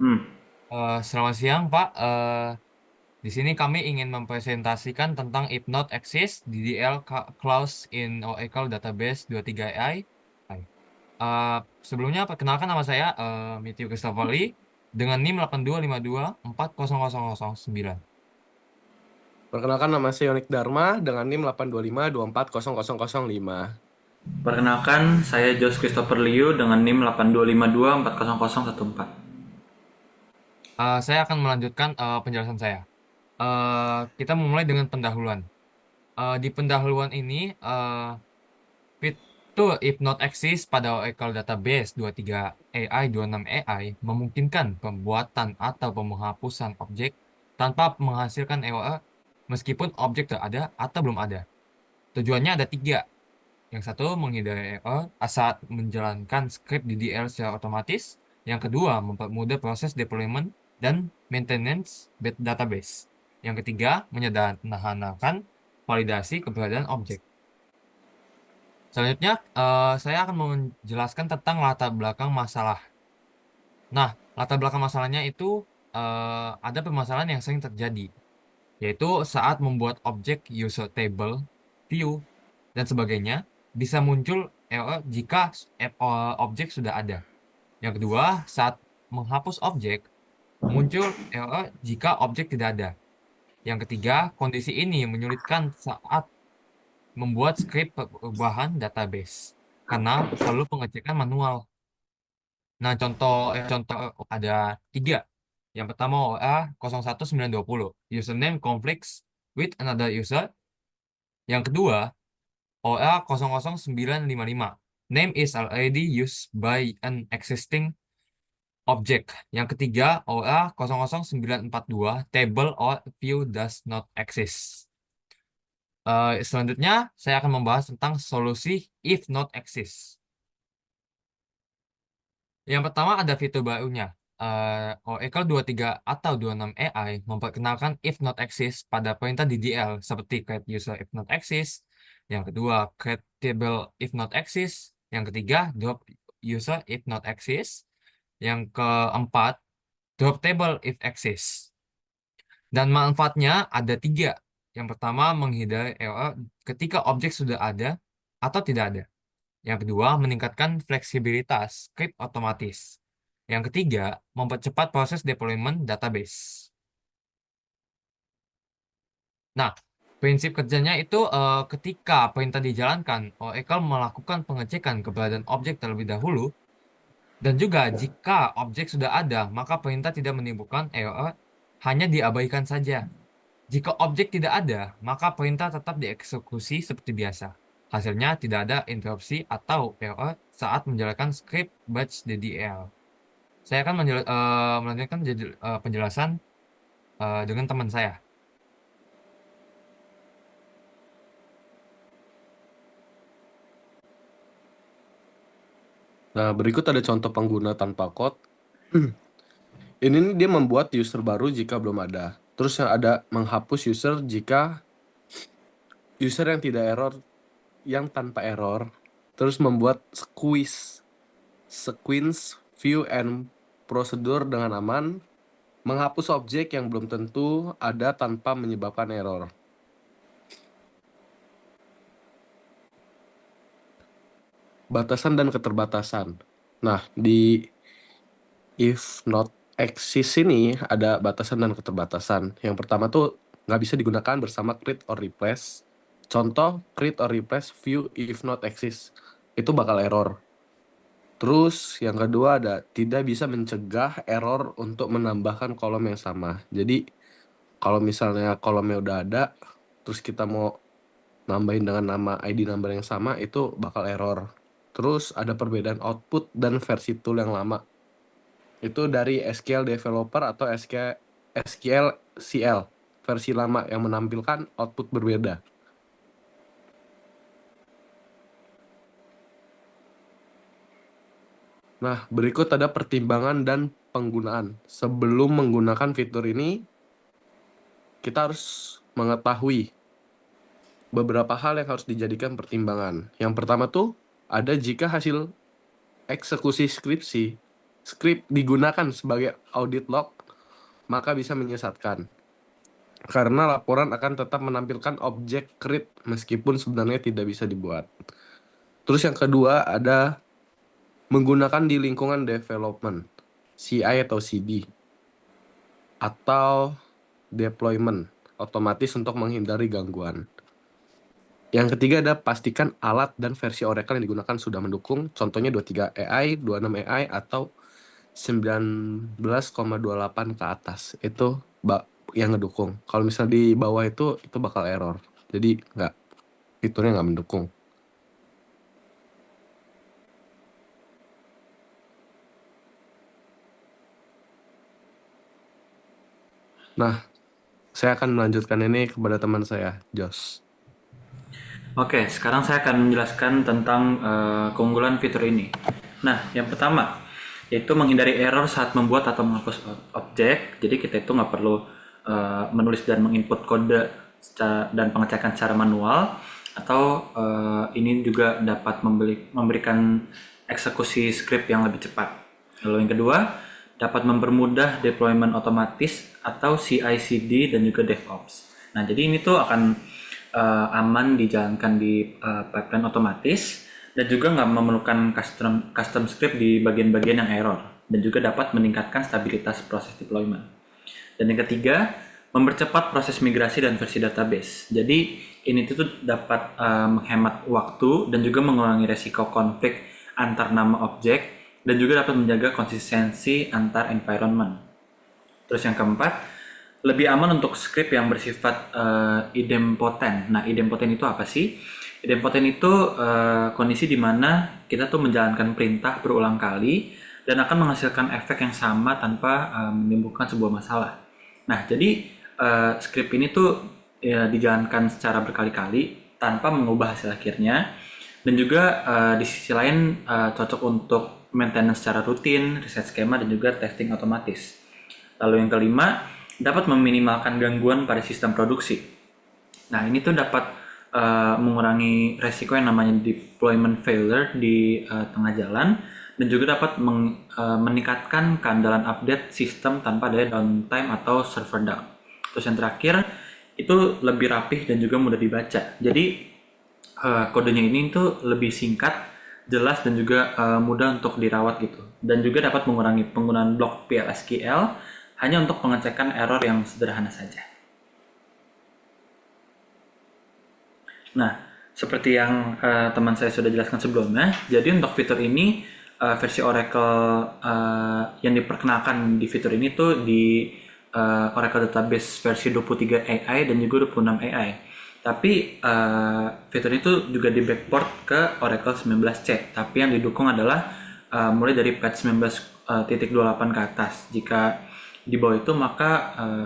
Hmm. Selamat siang, Pak. Di sini kami ingin mempresentasikan tentang if not exist DDL clause in Oracle Database 23 AI. Hai. Eh, Sebelumnya perkenalkan nama saya Matthew Christopher Lee dengan NIM 8252400009. Perkenalkan nama saya Yonik Dharma dengan NIM 825240005. Perkenalkan, saya Josh Christopher Liu dengan NIM 8252400014. Saya akan melanjutkan penjelasan saya. Kita memulai dengan pendahuluan. Di pendahuluan ini, fitur if not exist pada Oracle Database 23 AI 26 AI memungkinkan pembuatan atau penghapusan objek tanpa menghasilkan error meskipun objek terada atau belum ada. Tujuannya ada tiga. Yang satu, menghindari error saat menjalankan script DDL secara otomatis. Yang kedua, mempermudah proses deployment dan maintenance database. Yang ketiga, menyederhanakan validasi keberadaan objek. Selanjutnya, saya akan menjelaskan tentang latar belakang masalah. Nah, latar belakang masalahnya itu ada permasalahan yang sering terjadi, yaitu saat membuat objek user table, view, dan sebagainya, bisa muncul error jika objek sudah ada. Yang kedua, saat menghapus objek, muncul error jika objek tidak ada. Yang ketiga, kondisi ini menyulitkan saat membuat script perubahan database, karena perlu pengecekan manual. Nah, contoh ada tiga. Yang pertama OA 01920, username conflicts with another user. Yang kedua OA 00955, name is already used by an existing object. Yang ketiga OA 00942, table or view does not exist. Selanjutnya saya akan membahas tentang solusi if not exist. Yang pertama ada fitur barunya. Oracle 23 atau 26 AI memperkenalkan if not exist pada perintah DDL seperti create user if not exist. Yang kedua, create table if not exist. Yang ketiga, drop user if not exist. Yang keempat, drop table if exist. Dan manfaatnya ada tiga. Yang pertama, menghindari error ketika objek sudah ada atau tidak ada. Yang kedua, meningkatkan fleksibilitas script otomatis. Yang ketiga, mempercepat proses deployment database. Nah, prinsip kerjanya itu ketika perintah dijalankan, Oracle melakukan pengecekan keberadaan objek terlebih dahulu, dan juga jika objek sudah ada, maka perintah tidak menimbulkan error, hanya diabaikan saja. Jika objek tidak ada, maka perintah tetap dieksekusi seperti biasa. Hasilnya tidak ada interupsi atau error saat menjalankan script batch DDL. Saya akan melanjutkan penjelasan dengan teman saya. Nah, berikut ada contoh pengguna tanpa code. Ini nih dia membuat user baru jika belum ada. Terus yang ada menghapus user jika user yang tanpa error. Terus membuat sequence view and procedure dengan aman. Menghapus objek yang belum tentu ada tanpa menyebabkan error. Batasan dan keterbatasan. Nah, di if not exist ini ada batasan dan keterbatasan. Yang pertama tuh nggak bisa digunakan bersama create or replace. Contoh create or replace view if not exist. Itu bakal error. Terus yang kedua ada tidak bisa mencegah error untuk menambahkan kolom yang sama. Jadi kalau misalnya kolomnya udah ada, terus kita mau nambahin dengan nama ID number yang sama, itu bakal error. Terus ada perbedaan output dan versi tool yang lama. Itu dari SQL Developer atau SQL CL, versi lama yang menampilkan output berbeda. Nah, berikut ada pertimbangan dan penggunaan. Sebelum menggunakan fitur ini, kita harus mengetahui beberapa hal yang harus dijadikan pertimbangan. Yang pertama tuh, ada jika hasil eksekusi skripsi script digunakan sebagai audit log, maka bisa menyesatkan. Karena laporan akan tetap menampilkan objek create meskipun sebenarnya tidak bisa dibuat. Terus yang kedua ada menggunakan di lingkungan development, CI atau CD, atau deployment, otomatis untuk menghindari gangguan. Yang ketiga ada pastikan alat dan versi Oracle yang digunakan sudah mendukung, contohnya 23 AI, 26 AI, atau 19,28 ke atas. Itu yang ngedukung. Kalau misalnya di bawah itu bakal error. Jadi fiturnya nggak mendukung. Nah, saya akan melanjutkan ini kepada teman saya, Jos. Oke, sekarang saya akan menjelaskan tentang keunggulan fitur ini. Nah, yang pertama yaitu menghindari error saat membuat atau menghapus objek. Jadi kita itu nggak perlu menulis dan menginput kode dan pengecekan secara manual. Atau ini juga dapat memberikan eksekusi script yang lebih cepat. Lalu yang kedua, dapat mempermudah deployment otomatis atau CI/CD dan juga DevOps. Nah, jadi ini tuh akan aman dijalankan di pipeline otomatis dan juga nggak memerlukan custom script di bagian-bagian yang error, dan juga dapat meningkatkan stabilitas proses deployment. Dan yang ketiga, mempercepat proses migrasi dan versi database. Jadi ini tuh dapat menghemat waktu dan juga mengurangi resiko konflik antar nama objek, dan juga dapat menjaga konsistensi antar environment. Terus yang keempat, lebih aman untuk script yang bersifat idempotent. Nah, idempotent itu apa sih? Idempotent itu kondisi di mana kita tuh menjalankan perintah berulang kali dan akan menghasilkan efek yang sama tanpa menimbulkan sebuah masalah. Nah, jadi script ini tuh dijalankan secara berkali-kali tanpa mengubah hasil akhirnya, dan juga di sisi lain cocok untuk maintenance secara rutin, reset skema, dan juga testing otomatis. Lalu yang kelima, dapat meminimalkan gangguan pada sistem produksi. Nah, ini tuh dapat mengurangi resiko yang namanya deployment failure di tengah jalan, dan juga dapat meningkatkan keandalan update sistem tanpa ada downtime atau server down. Terus yang terakhir, itu lebih rapih dan juga mudah dibaca. Jadi kodenya ini tuh lebih singkat, jelas, dan juga mudah untuk dirawat gitu. Dan juga dapat mengurangi penggunaan blok PL/SQL hanya untuk pengecekan error yang sederhana saja. Nah, seperti yang teman saya sudah jelaskan sebelumnya, jadi untuk fitur ini versi Oracle yang diperkenalkan di fitur ini tuh di Oracle Database versi 23 AI dan juga 26 AI. Tapi fitur itu juga di backport ke Oracle 19c. Tapi yang didukung adalah mulai dari patch 19.28 ke atas. Jika di bawah itu maka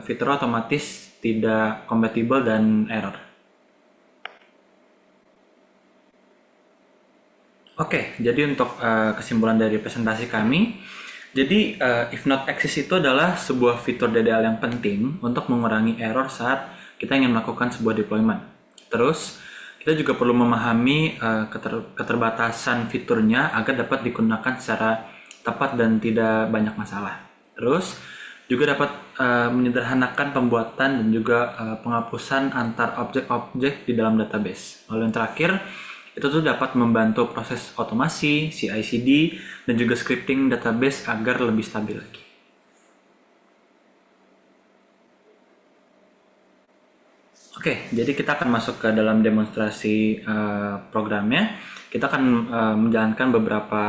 fitur otomatis tidak compatible dan error. Oke, jadi untuk kesimpulan dari presentasi kami, jadi if not exist itu adalah sebuah fitur DDL yang penting untuk mengurangi error saat kita ingin melakukan sebuah deployment. Terus kita juga perlu memahami keterbatasan fiturnya agar dapat digunakan secara tepat dan tidak banyak masalah. Terus juga dapat menyederhanakan pembuatan dan juga penghapusan antar objek-objek di dalam database. Lalu yang terakhir, itu tuh dapat membantu proses otomasi, CI/CD, dan juga scripting database agar lebih stabil lagi. Oke, jadi kita akan masuk ke dalam demonstrasi programnya. Kita akan menjalankan beberapa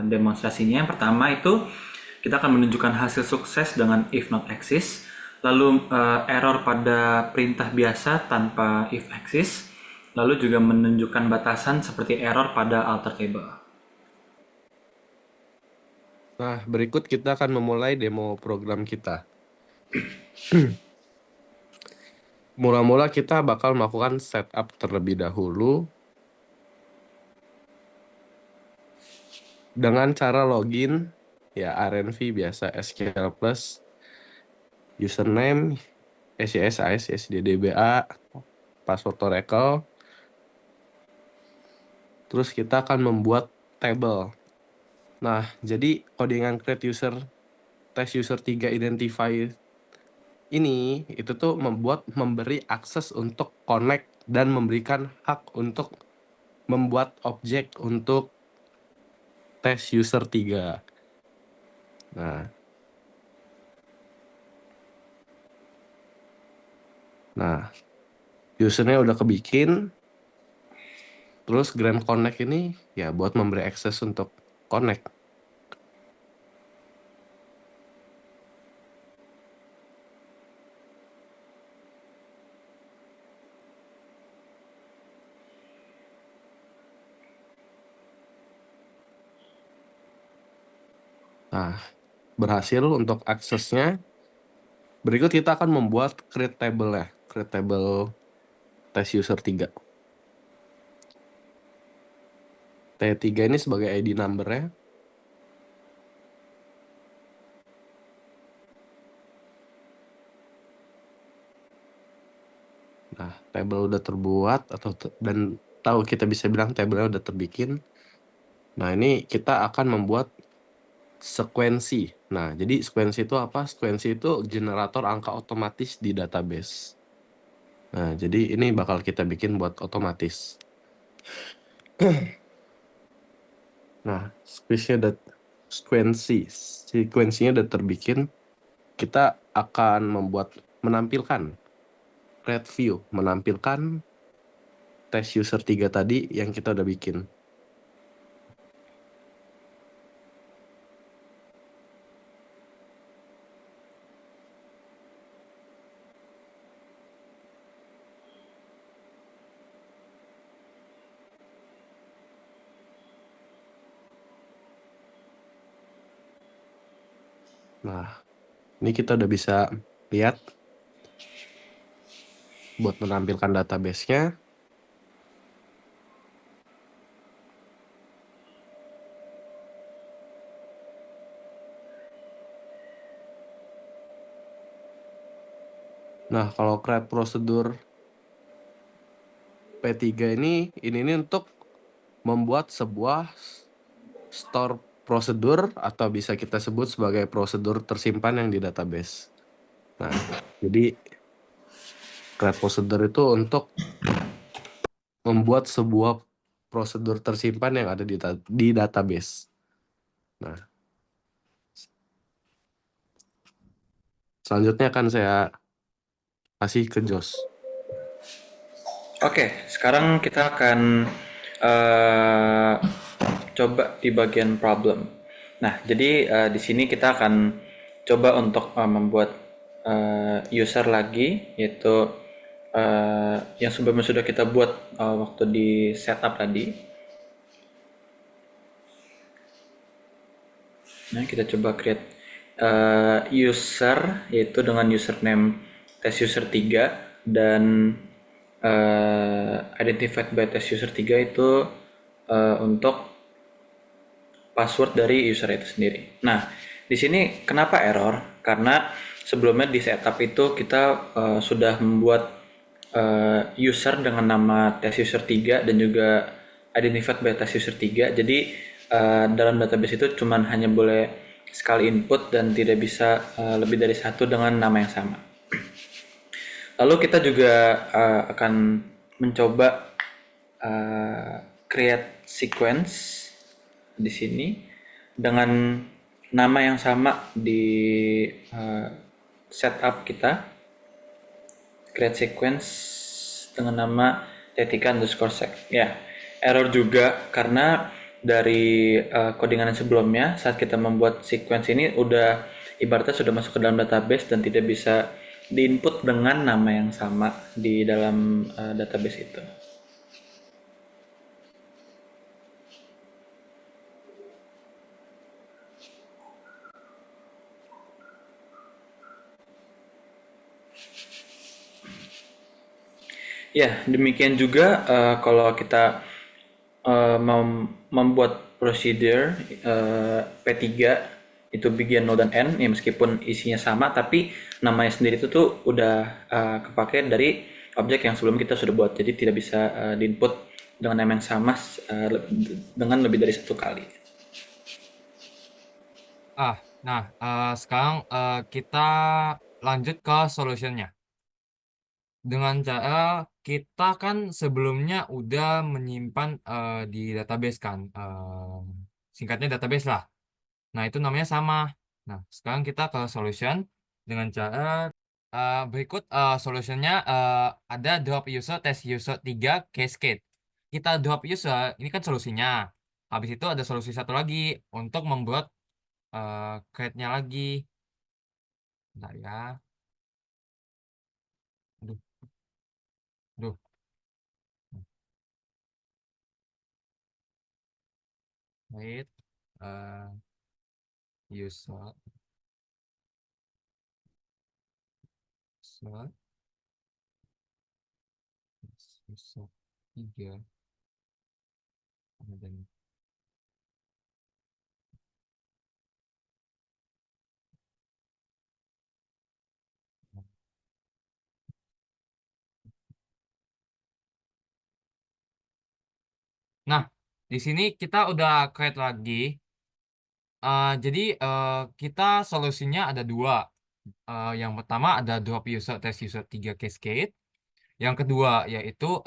demonstrasinya. Yang pertama itu kita akan menunjukkan hasil sukses dengan if not exist, lalu error pada perintah biasa tanpa if exist, lalu juga menunjukkan batasan seperti error pada alter table. Nah, berikut kita akan memulai demo program kita. Mula-mula kita bakal melakukan setup terlebih dahulu dengan cara login, ya RNV biasa, SQL Plus, username, SIS, AS, DBA, password Oracle. Terus kita akan membuat table. Nah, jadi codingan create user test user 3 identify ini itu tuh memberi akses untuk connect dan memberikan hak untuk membuat objek untuk tes user 3. Nah, nah usernya udah kebikin, terus Grand Connect ini ya buat memberi akses untuk connect. Nah, berhasil untuk aksesnya. Berikut kita akan membuat create table ya, create table test user 3. T3 ini sebagai ID number-nya. Nah, table udah terbuat dan tahu kita bisa bilang table-nya udah terbikin. Nah, ini kita akan membuat sekuensi. Nah, jadi sekuensi itu apa? Sekuensi itu generator angka otomatis di database. Nah, jadi ini bakal kita bikin buat otomatis. Nah, sekuensinya udah terbikin. Kita akan menampilkan create view, menampilkan test user 3 tadi yang kita udah bikin. Nah, ini kita udah bisa lihat buat menampilkan database-nya. Nah, kalau create prosedur P3 ini untuk membuat sebuah store prosedur atau bisa kita sebut sebagai prosedur tersimpan yang di database. Nah, jadi create prosedur itu untuk membuat sebuah prosedur tersimpan yang ada di database. Nah, selanjutnya akan saya kasih ke Jos. Oke, sekarang kita akan coba di bagian problem. Nah, jadi di sini kita akan coba untuk membuat user lagi, yaitu yang sebelumnya sudah kita buat waktu di setup tadi. Nah, kita coba create user, yaitu dengan username test user 3 dan identified by test user 3 itu untuk password dari user itu sendiri. Nah, di sini kenapa error? Karena sebelumnya di setup itu kita sudah membuat user dengan nama test user 3 dan juga identified by test user 3. Jadi dalam database itu cuman hanya boleh sekali input dan tidak bisa lebih dari satu dengan nama yang sama. Lalu kita juga akan mencoba create sequence di sini dengan nama yang sama di setup kita, create sequence dengan nama tetika_sec. Ya, error juga karena dari codingan sebelumnya saat kita membuat sequence ini udah ibaratnya sudah masuk ke dalam database dan tidak bisa diinput dengan nama yang sama di dalam database itu. Ya, demikian juga kalau kita mau membuat prosedur P3 itu begin, nol dan end, ya meskipun isinya sama tapi namanya sendiri itu tuh udah kepake dari objek yang sebelum kita sudah buat, jadi tidak bisa diinput dengan nama yang sama dengan lebih dari satu kali. Sekarang kita lanjut ke solutionnya. Dengan cara kita kan sebelumnya udah menyimpan di database kan, singkatnya database lah. Nah, itu namanya sama. Nah, sekarang kita ke solution dengan cara berikut solutionnya ada drop user test user 3 cascade. Kita drop user, ini kan solusinya. Habis itu ada solusi satu lagi untuk membuat create-nya lagi. Bentar ya. Aduh, aduh. Create user, user, user 3. Dan nah, di sini kita udah create lagi. Jadi kita solusinya ada dua. Yang pertama ada drop user test user 3 cascade. Yang kedua yaitu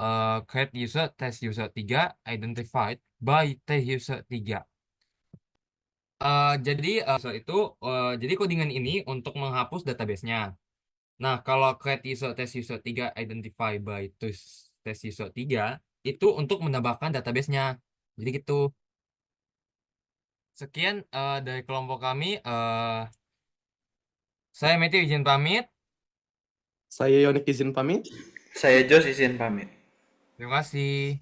create user test user 3 identified by test user 3. Jadi jadi codingan ini untuk menghapus databasenya. Nah, kalau create user test user 3 identify by test user 3 itu untuk menambahkan databasenya. Jadi gitu. Sekian dari kelompok kami. Saya Matthew izin pamit. Saya Yonik izin pamit. Saya Jos izin pamit. Terima kasih.